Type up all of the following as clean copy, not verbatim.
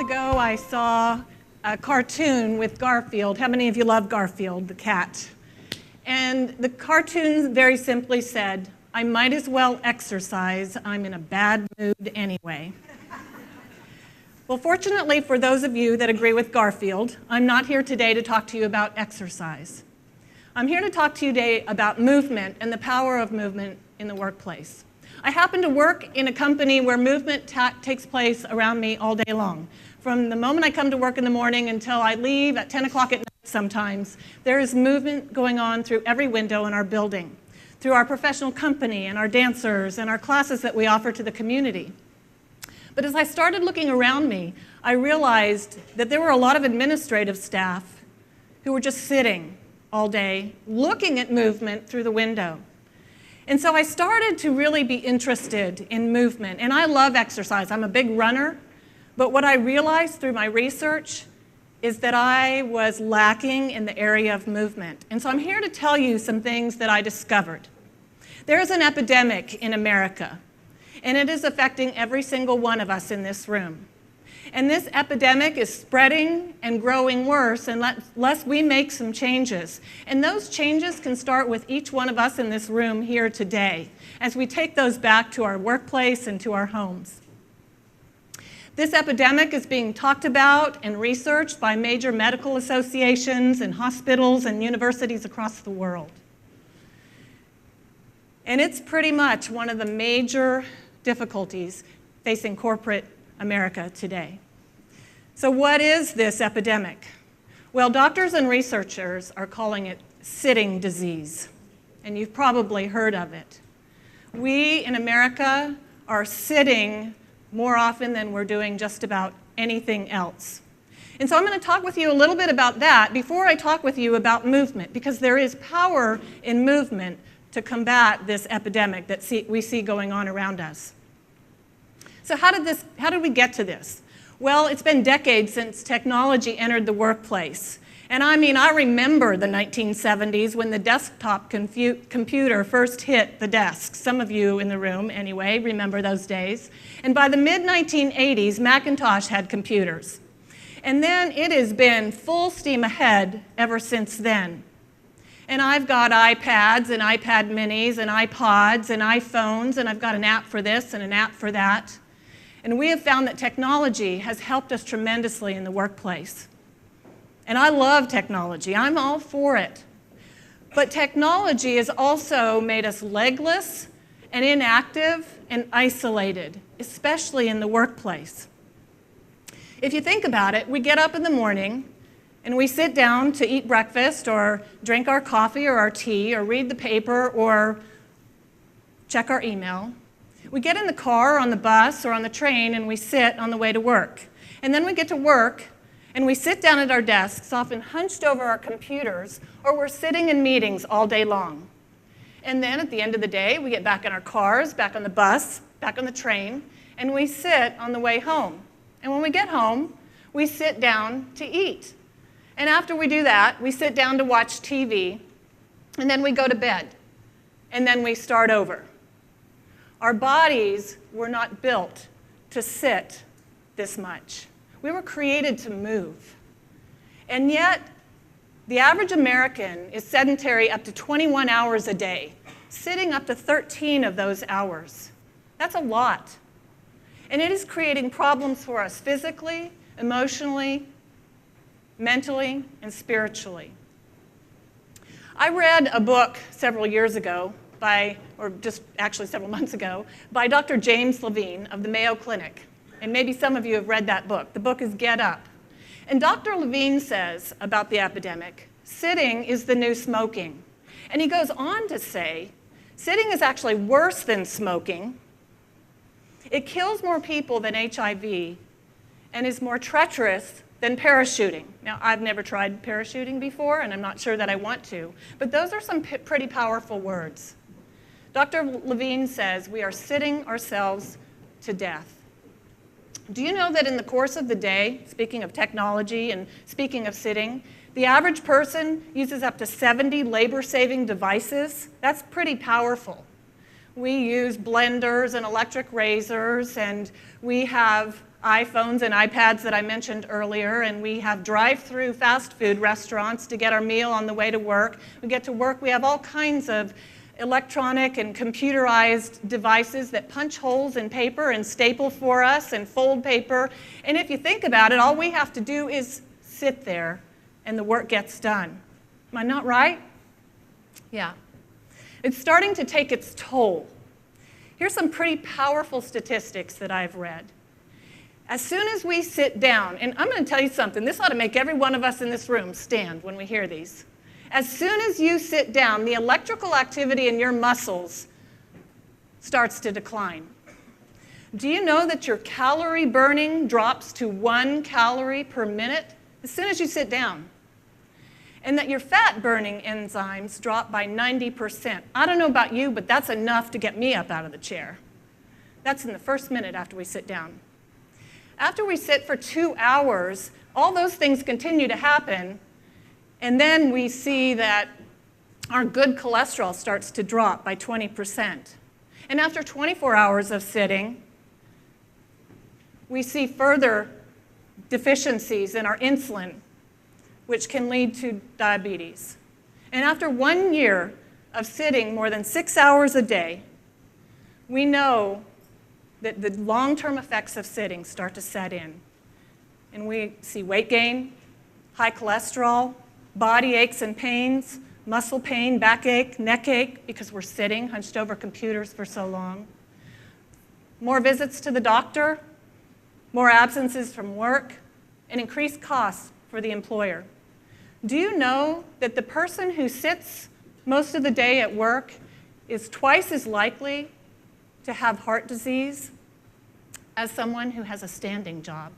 ago, I saw a cartoon with Garfield. How many of you love Garfield, the cat? And the cartoon very simply said, I might as well exercise. I'm in a bad mood anyway. Well, fortunately for those of you that agree with Garfield, I'm not here today to talk to you about exercise. I'm here to talk to you today about movement and the power of movement in the workplace. I happen to work in a company where movement takes place around me all day long. From the moment I come to work in the morning until I leave at 10 o'clock at night sometimes, there is movement going on through every window in our building, through our professional company and our dancers and our classes that we offer to the community. But as I started looking around me, I realized that there were a lot of administrative staff who were just sitting all day looking at movement through the window. And so I started to really be interested in movement. And I love exercise. I'm a big runner. But what I realized through my research is that I was lacking in the area of movement. And so I'm here to tell you some things that I discovered. There is an epidemic in America, and it is affecting every single one of us in this room. And this epidemic is spreading and growing worse unless we make some changes. And those changes can start with each one of us in this room here today as we take those back to our workplace and to our homes. This epidemic is being talked about and researched by major medical associations and hospitals and universities across the world. And it's pretty much one of the major difficulties facing corporate America today. So what is this epidemic? Well, doctors and researchers are calling it sitting disease, and you've probably heard of it. We in America are sitting more often than we're doing just about anything else. And so I'm going to talk with you a little bit about that before I talk with you about movement, because there is power in movement to combat this epidemic that we see going on around us. So how did we get to this? Well, it's been decades since technology entered the workplace. And I remember the 1970s when the desktop computer first hit the desk. Some of you in the room, anyway, remember those days. And by the mid-1980s, Macintosh had computers. And then it has been full steam ahead ever since then. And I've got iPads and iPad minis and iPods and iPhones, and I've got an app for this and an app for that. And we have found that technology has helped us tremendously in the workplace. And I love technology. I'm all for it. But technology has also made us legless and inactive and isolated, especially in the workplace. If you think about it, we get up in the morning and we sit down to eat breakfast or drink our coffee or our tea or read the paper or check our email. We get in the car or on the bus or on the train and we sit on the way to work. And then we get to work and we sit down at our desks, often hunched over our computers, or we're sitting in meetings all day long. And then at the end of the day, we get back in our cars, back on the bus, back on the train, and we sit on the way home. And when we get home, we sit down to eat. And after we do that, we sit down to watch TV, and then we go to bed. And then we start over. Our bodies were not built to sit this much. We were created to move. And yet, the average American is sedentary up to 21 hours a day, sitting up to 13 of those hours. That's a lot. And it is creating problems for us physically, emotionally, mentally, and spiritually. I read a book several years ago several months ago, by Dr. James Levine of the Mayo Clinic. And maybe some of you have read that book. The book is Get Up. And Dr. Levine says about the epidemic, sitting is the new smoking. And he goes on to say, sitting is actually worse than smoking. It kills more people than HIV and is more treacherous than parachuting. Now, I've never tried parachuting before, and I'm not sure that I want to, but those are some pretty powerful words. Dr. Levine says we are sitting ourselves to death. Do you know that in the course of the day, speaking of technology and speaking of sitting, the average person uses up to 70 labor-saving devices? That's pretty powerful. We use blenders and electric razors, and we have iPhones and iPads that I mentioned earlier, and we have drive-through fast food restaurants to get our meal on the way to work. We get to work, we have all kinds of electronic and computerized devices that punch holes in paper and staple for us and fold paper. And if you think about it, all we have to do is sit there and the work gets done. Am I not right? Yeah. It's starting to take its toll. Here's some pretty powerful statistics that I've read. As soon as we sit down, and I'm going to tell you something, this ought to make every one of us in this room stand when we hear these. As soon as you sit down, the electrical activity in your muscles starts to decline. Do you know that your calorie burning drops to 1 calorie per minute as soon as you sit down? And that your fat burning enzymes drop by 90%. I don't know about you, but that's enough to get me up out of the chair. That's in the first minute after we sit down. After we sit for 2 hours, all those things continue to happen, and then we see that our good cholesterol starts to drop by 20%. And after 24 hours of sitting, we see further deficiencies in our insulin, which can lead to diabetes. And after 1 year of sitting more than 6 hours a day, we know that the long-term effects of sitting start to set in. And we see weight gain, high cholesterol, body aches and pains, muscle pain, backache, neck ache, because we're sitting hunched over computers for so long. More visits to the doctor, more absences from work, and increased costs for the employer. Do you know that the person who sits most of the day at work is twice as likely to have heart disease as someone who has a standing job?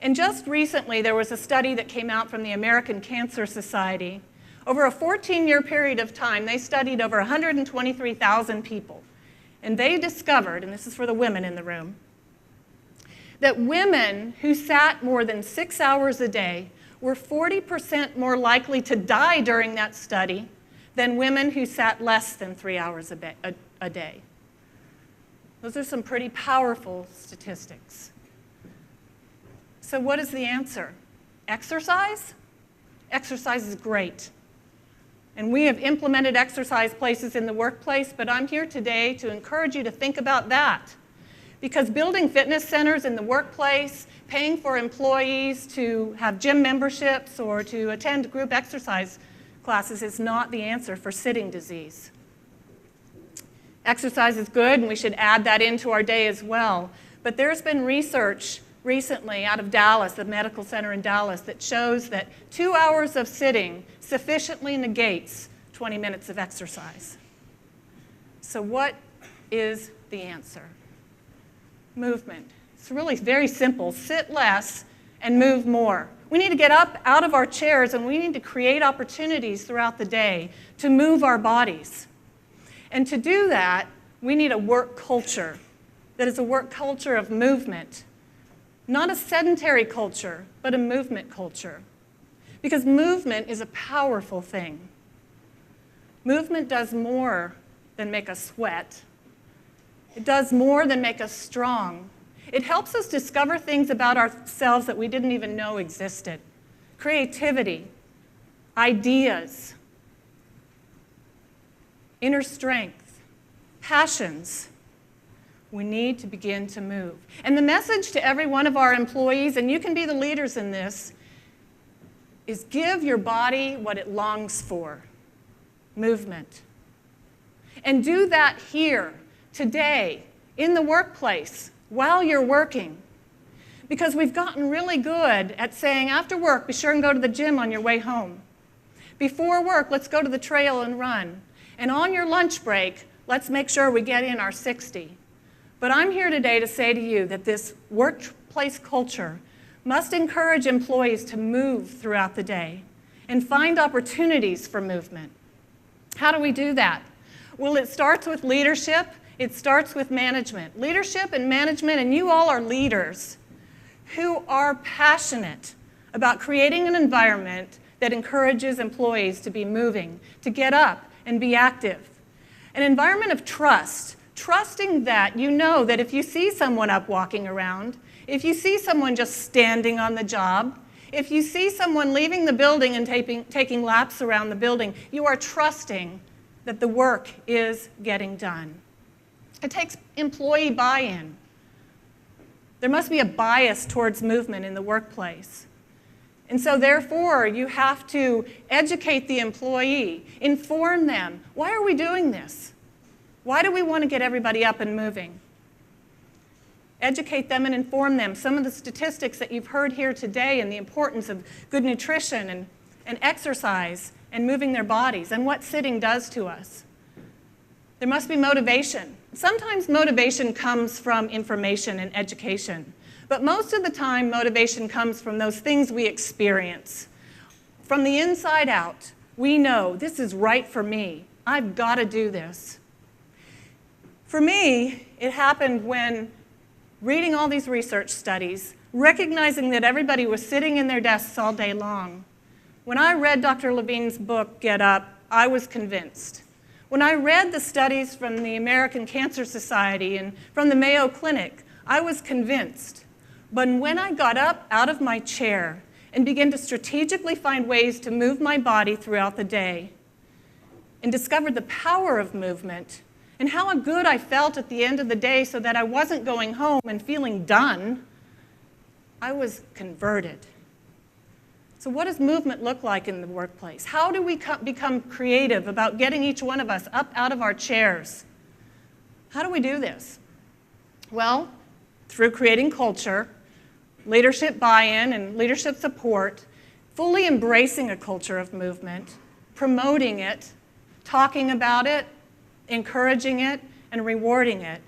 And just recently, there was a study that came out from the American Cancer Society. Over a 14-year period of time, they studied over 123,000 people. And they discovered, and this is for the women in the room, that women who sat more than 6 hours a day were 40% more likely to die during that study than women who sat less than 3 hours a day. Those are some pretty powerful statistics. So what is the answer? Exercise? Exercise is great. And we have implemented exercise places in the workplace, but I'm here today to encourage you to think about that. Because building fitness centers in the workplace, paying for employees to have gym memberships or to attend group exercise classes is not the answer for sitting disease. Exercise is good, and we should add that into our day as well. But there's been research recently out of Dallas, the medical center in Dallas, that shows that 2 hours of sitting sufficiently negates 20 minutes of exercise. So what is the answer? Movement. It's really very simple. Sit less and move more. We need to get up out of our chairs, and we need to create opportunities throughout the day to move our bodies. And to do that, we need a work culture that is a work culture of movement. Not a sedentary culture, but a movement culture. Because movement is a powerful thing. Movement does more than make us sweat. It does more than make us strong. It helps us discover things about ourselves that we didn't even know existed. Creativity, ideas, inner strength, passions. We need to begin to move. And the message to every one of our employees, and you can be the leaders in this, is give your body what it longs for, movement. And do that here, today, in the workplace, while you're working. Because we've gotten really good at saying, after work, be sure and go to the gym on your way home. Before work, let's go to the trail and run. And on your lunch break, let's make sure we get in our 60. But I'm here today to say to you that this workplace culture must encourage employees to move throughout the day and find opportunities for movement. How do we do that? Well, it starts with leadership. It starts with management. Leadership and management, and you all are leaders who are passionate about creating an environment that encourages employees to be moving, to get up and be active. An environment of trust. Trusting that you know that if you see someone up walking around, if you see someone just standing on the job, if you see someone leaving the building and taking laps around the building, you are trusting that the work is getting done. It takes employee buy-in. There must be a bias towards movement in the workplace. And so therefore, you have to educate the employee, inform them. Why are we doing this? Why do we want to get everybody up and moving? Educate them and inform them. Some of the statistics that you've heard here today and the importance of good nutrition and exercise and moving their bodies and what sitting does to us. There must be motivation. Sometimes motivation comes from information and education, but most of the time motivation comes from those things we experience. From the inside out, we know this is right for me. I've got to do this. For me, it happened when reading all these research studies, recognizing that everybody was sitting in their desks all day long. When I read Dr. Levine's book, Get Up, I was convinced. When I read the studies from the American Cancer Society and from the Mayo Clinic, I was convinced. But when I got up out of my chair and began to strategically find ways to move my body throughout the day and discovered the power of movement and how good I felt at the end of the day so that I wasn't going home and feeling done, I was converted. So what does movement look like in the workplace? How do we become creative about getting each one of us up out of our chairs? How do we do this? Well, through creating culture, leadership buy-in and leadership support, fully embracing a culture of movement, promoting it, talking about it, encouraging it, and rewarding it.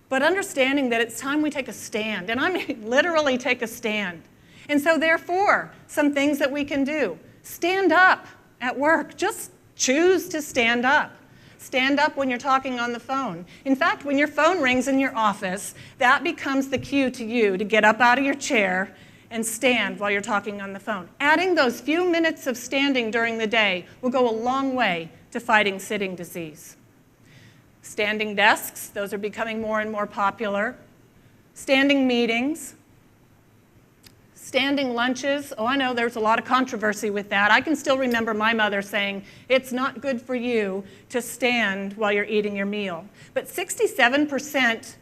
But understanding that it's time we take a stand, and I mean literally take a stand. And so therefore, some things that we can do. Stand up at work. Just choose to stand up. Stand up when you're talking on the phone. In fact, when your phone rings in your office, that becomes the cue to you to get up out of your chair and stand while you're talking on the phone. Adding those few minutes of standing during the day will go a long way to fighting sitting disease. Standing desks, those are becoming more and more popular. Standing meetings. Standing lunches. Oh, I know there's a lot of controversy with that. I can still remember my mother saying, it's not good for you to stand while you're eating your meal. But 67%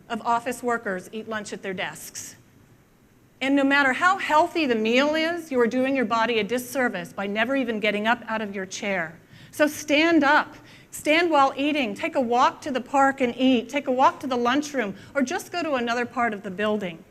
of office workers eat lunch at their desks. And no matter how healthy the meal is, you are doing your body a disservice by never even getting up out of your chair. So stand up. Stand while eating. Take a walk to the park and eat. Take a walk to the lunchroom, or just go to another part of the building.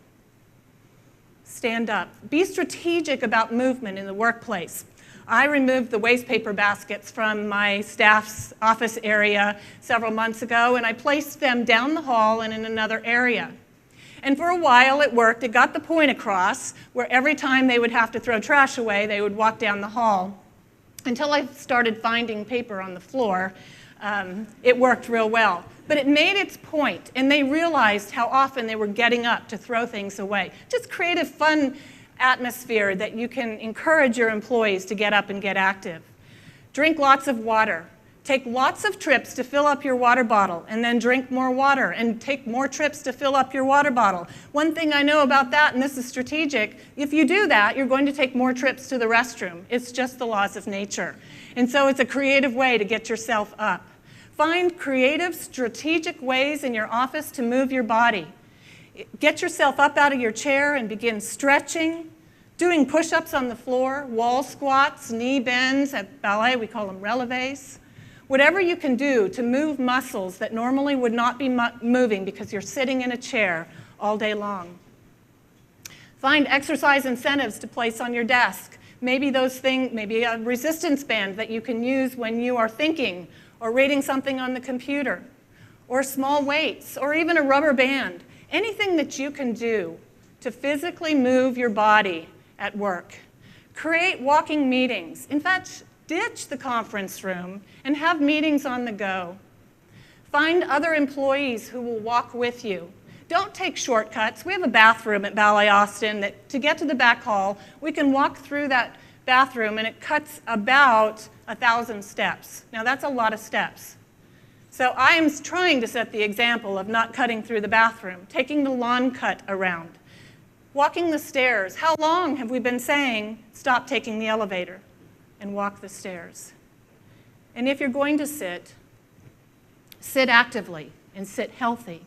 Stand up. Be strategic about movement in the workplace. I removed the waste paper baskets from my staff's office area several months ago, and I placed them down the hall and in another area. And for a while it worked. It got the point across where every time they would have to throw trash away, they would walk down the hall. Until I started finding paper on the floor, it worked real well. But it made its point, and they realized how often they were getting up to throw things away. Just create a fun atmosphere that you can encourage your employees to get up and get active. Drink lots of water. Take lots of trips to fill up your water bottle, and then drink more water, and take more trips to fill up your water bottle. One thing I know about that, and this is strategic, if you do that, you're going to take more trips to the restroom. It's just the laws of nature. And so it's a creative way to get yourself up. Find creative, strategic ways in your office to move your body. Get yourself up out of your chair and begin stretching, doing push-ups on the floor, wall squats, knee bends. At ballet, we call them releves. Whatever you can do to move muscles that normally would not be moving because you're sitting in a chair all day long. Find exercise incentives to place on your desk. Maybe those things, maybe a resistance band that you can use when you are thinking or reading something on the computer, or small weights, or even a rubber band. Anything that you can do to physically move your body at work. Create walking meetings. In fact, ditch the conference room and have meetings on the go. Find other employees who will walk with you. Don't take shortcuts. We have a bathroom at Ballet Austin that to get to the back hall, we can walk through that bathroom and it cuts about 1,000 steps. Now that's a lot of steps. So I am trying to set the example of not cutting through the bathroom, taking the lawn cut around, walking the stairs. How long have we been saying, stop taking the elevator and walk the stairs? And if you're going to sit actively and sit healthy.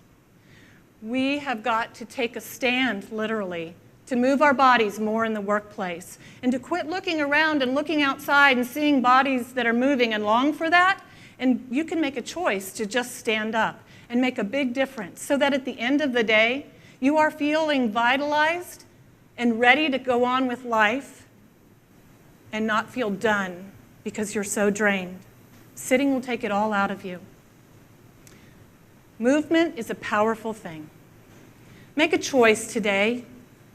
We have got to take a stand, literally, to move our bodies more in the workplace and to quit looking around and looking outside and seeing bodies that are moving and long for that. And you can make a choice to just stand up and make a big difference so that at the end of the day, you are feeling vitalized and ready to go on with life and not feel done because you're so drained. Sitting will take it all out of you. Movement is a powerful thing. Make a choice today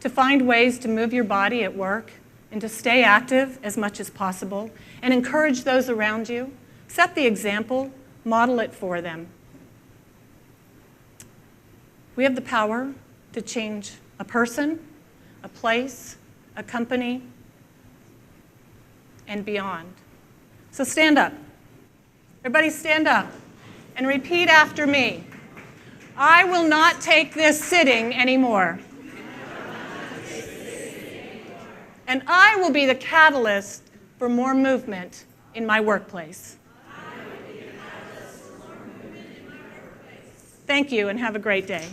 to find ways to move your body at work and to stay active as much as possible and encourage those around you. Set the example, model it for them. We have the power to change a person, a place, a company, and beyond. So stand up. Everybody stand up and repeat after me. I will not take this sitting anymore. And I will be the catalyst for more movement in my workplace. Thank you and have a great day.